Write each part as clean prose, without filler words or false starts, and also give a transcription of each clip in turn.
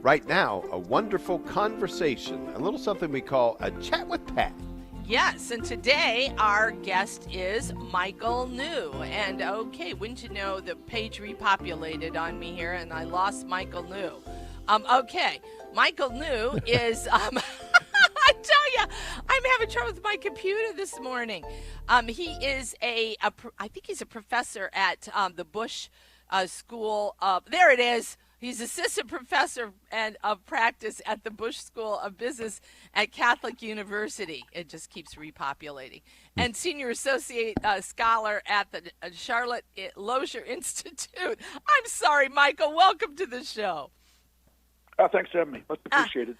Right now, a wonderful conversation, a little something we call a chat with Pat. Yes, and today our guest is Michael New. And okay, wouldn't you know, the page repopulated on me here and I lost Michael New. Okay, Michael New is, I tell you, I'm having trouble with my computer this morning. He is I think he's a professor at the Bush School of, there it is. He's assistant professor of practice at the Bush School of Business at Catholic University. It just keeps repopulating. And senior associate scholar at the Charlotte Lozier Institute. I'm sorry, Michael. Welcome to the show. Thanks for having me. Much appreciated.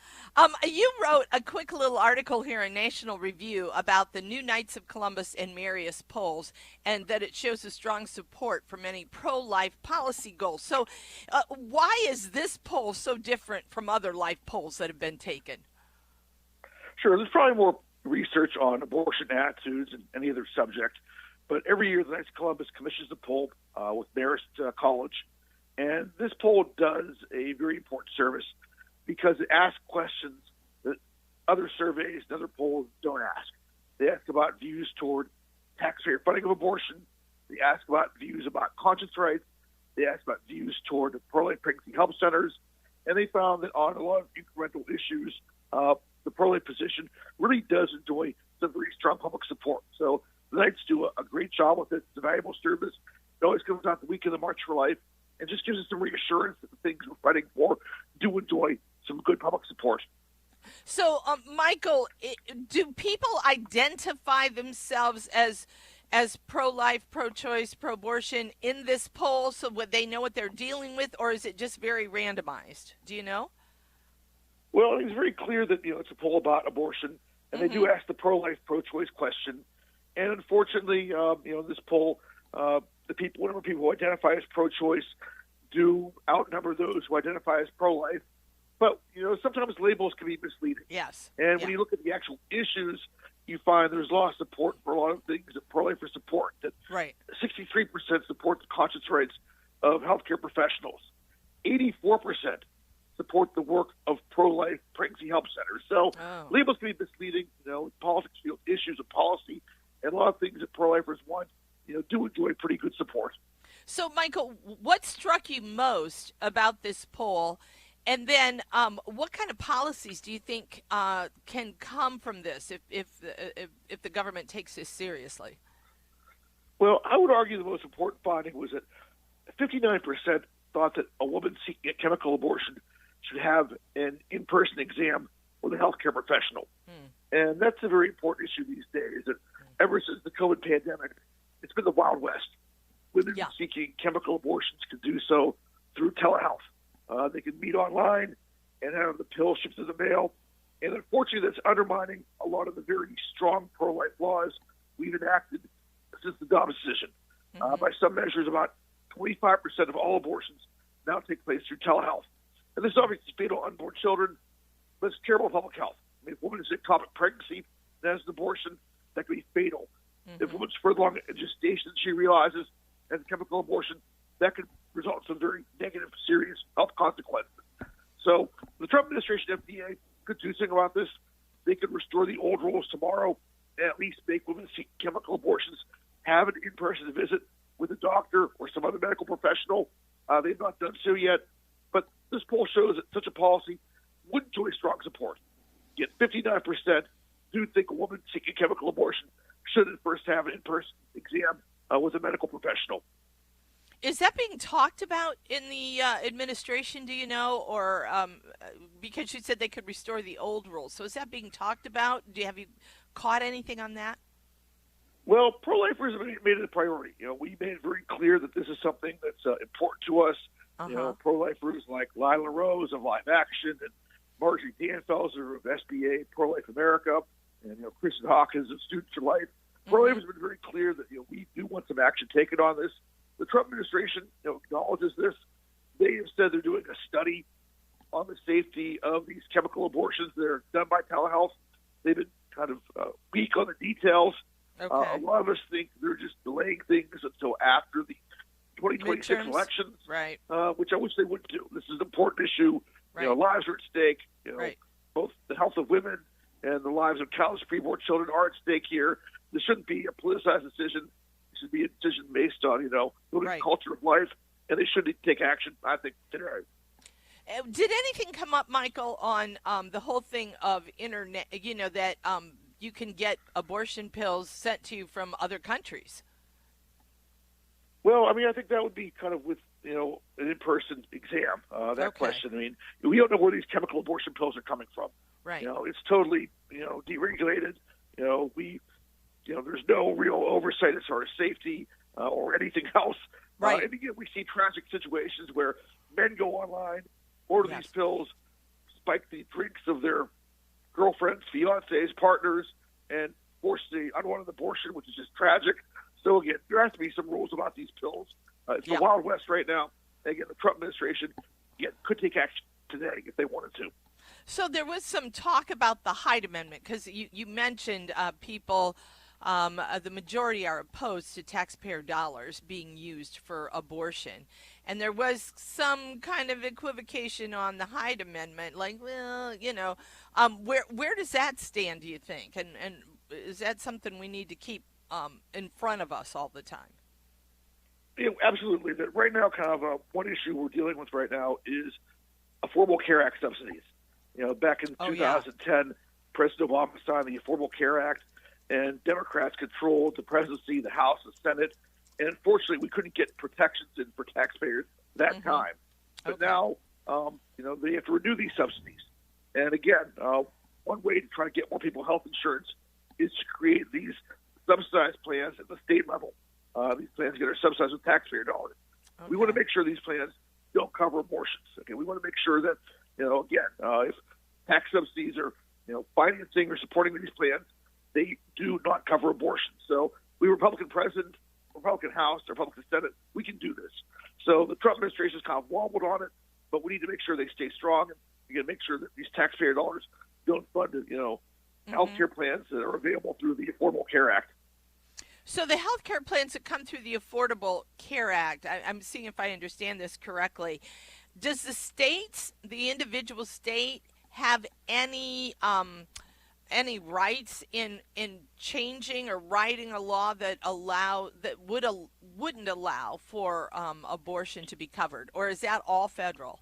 You wrote a quick little article here in National Review about the new Knights of Columbus and Marist polls, and that it shows a strong support for many pro-life policy goals. So why is this poll so different from other life polls that have been taken? Sure. There's probably more research on abortion attitudes and any other subject, but every year the Knights of Columbus commissions a poll with Marist College. And this poll does a very important service because it asks questions that other surveys and other polls don't ask. They ask about views toward taxpayer funding of abortion. They ask about views about conscience rights. They ask about views toward pro-life pregnancy help centers. And they found that on a lot of incremental issues, the pro-life position really does enjoy some very strong public support. So the Knights do a great job with it. It's a valuable service. It always comes out the week of the March for Life. And just gives us some reassurance that the things we're fighting for do enjoy some good public support. So, Michael, do people identify themselves as pro-life, pro-choice, pro-abortion in this poll so they know what they're dealing with, or is it just very randomized? Do you know? Well, it's very clear that it's a poll about abortion, and they do ask the pro-life, pro-choice question. And unfortunately, this poll, the number of people who identify as pro-choice do outnumber those who identify as pro-life. But, sometimes labels can be misleading. Yes. And when you look at the actual issues, you find there's a lot of support for a lot of things that pro-lifers support. That right. 63% support the conscience rights of healthcare professionals. 84% support the work of pro-life pregnancy help centers. So labels can be misleading. Politics field issues of policy, and a lot of things that pro-lifers want do enjoy pretty good support. So, Michael, what struck you most about this poll? And then what kind of policies do you think can come from this if the government takes this seriously? Well, I would argue the most important finding was that 59% thought that a woman seeking a chemical abortion should have an in-person exam with a healthcare professional. And that's a very important issue these days. That ever since the COVID pandemic, it's been the Wild West. Women seeking chemical abortions can do so through telehealth. They can meet online and have the pill shipped in the mail. And unfortunately, that's undermining a lot of the very strong pro-life laws we've enacted since the Dobbs decision. By some measures, about 25% of all abortions now take place through telehealth. And this is obviously fatal to unborn children, but it's terrible public health. I mean, if a woman is in ectopic pregnancy and has an abortion, that could be fatal. If a woman's further along in gestation, she realizes as a chemical abortion, that could result in some very negative, serious health consequences. So the Trump administration, FDA, could do something about this. They could restore the old rules tomorrow and at least make women seeking chemical abortions have an in-person visit with a doctor or some other medical professional. They've not done so yet. But this poll shows that such a policy would enjoy strong support. Yet 59% do think a woman seeking chemical abortion should at first have an in-person exam with a medical professional. Is that being talked about in the administration, do you know? Or because you said they could restore the old rules. So is that being talked about? Have you caught anything on that? Well, pro-lifers have made it a priority. We made it very clear that this is something that's important to us. Pro-lifers like Lila Rose of Live Action and Marjorie Danfelser of SBA Pro-Life America and Kristen Hawkins of Students for Life. Pro-lifers have been very clear that we do want some action taken on this. The Trump administration acknowledges this. They have said they're doing a study on the safety of these chemical abortions that are done by telehealth. They've been kind of weak on the details. Okay. A lot of us think they're just delaying things until after the 2026 Midterms. elections, right? Which I wish they wouldn't do. This is an important issue Right. You know, lives are at stake. You know, Right. both the health of women and the lives of countless preborn children are at stake here. This shouldn't be a politicized decision. It should be a decision based on, you know, building Right. a culture of life, and they should take action, I think, today. Did anything come up, Michael, on the whole thing of internet, you know, that you can get abortion pills sent to you from other countries? Well, I mean, I think that would be kind of with, you know, an in-person exam, that Okay. question. I mean, we don't know where these chemical abortion pills are coming from. Right. You know, it's totally, you know, deregulated. You know, there's no real oversight as far as safety or anything else. Right. And again, we see tragic situations where men go online, order Yes. these pills, spike the drinks of their girlfriends, fiancés, partners, and force the unwanted abortion, which is just tragic. So again, there has to be some rules about these pills. It's the Wild West right now. Again, the Trump administration could take action today if they wanted to. So there was some talk about the Hyde Amendment, because you mentioned people, the majority are opposed to taxpayer dollars being used for abortion. And there was some kind of equivocation on the Hyde Amendment, like, well, you know, where does that stand, do you think? And is that something we need to keep in front of us all the time? You know, absolutely. That right now, kind of one issue we're dealing with right now is Affordable Care Act subsidies. You know, back in 2010, President Obama signed the Affordable Care Act, and Democrats controlled the presidency, the House, the Senate, and unfortunately, we couldn't get protections in for taxpayers that time. But now, you know, they have to renew these subsidies. And again, one way to try to get more people health insurance is to create these subsidized plans at the state level. These plans get subsidized with taxpayer dollars. Okay. We want to make sure these plans don't cover abortions. Okay, we want to make sure that, you know, again, if tax subsidies are, you know, financing or supporting these plans, they do not cover abortion. So we, Republican president, Republican House, Republican Senate, we can do this. So the Trump administration has kind of wobbled on it, but we need to make sure they stay strong, and we got to make sure that these taxpayer dollars don't fund, you know, health care plans that are available through the Affordable Care Act. So the health care plans that come through the Affordable Care Act, I'm seeing if I understand this correctly, does the states, the individual state, have any rights in changing or writing a law that wouldn't allow for abortion to be covered, or is that all federal?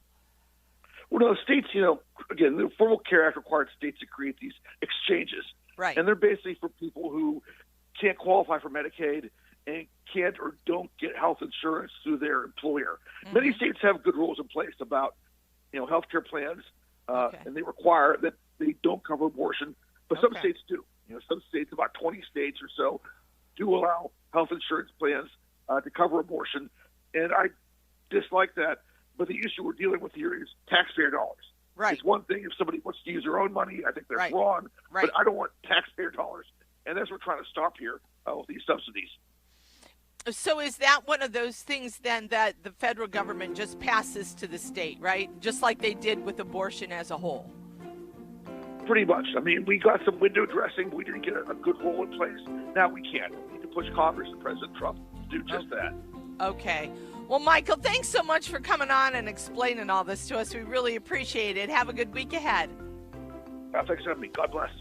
Well, no, states, you know, again, the Affordable Care Act required states to create these exchanges. Right. And they're basically for people who can't qualify for Medicaid and can't or don't get health insurance through their employer. Many states have good rules in place about, you know, health care plans, and they require that they don't cover abortion, but some states do. You know, some states, about 20 states or so, do allow health insurance plans to cover abortion, and I dislike that. But the issue we're dealing with here is taxpayer dollars. Right. It's one thing if somebody wants to use their own money. I think that's wrong. Right. But I don't want taxpayer dollars. And that's what we're trying to stop here with these subsidies. So is that one of those things then that the federal government just passes to the state, right? Just like they did with abortion as a whole? Pretty much. I mean, we got some window dressing, but we didn't get a good rule in place. Now we can't. We need to push Congress and President Trump to do just that. Okay. Well, Michael, thanks so much for coming on and explaining all this to us. We really appreciate it. Have a good week ahead. Thanks for having me. God bless.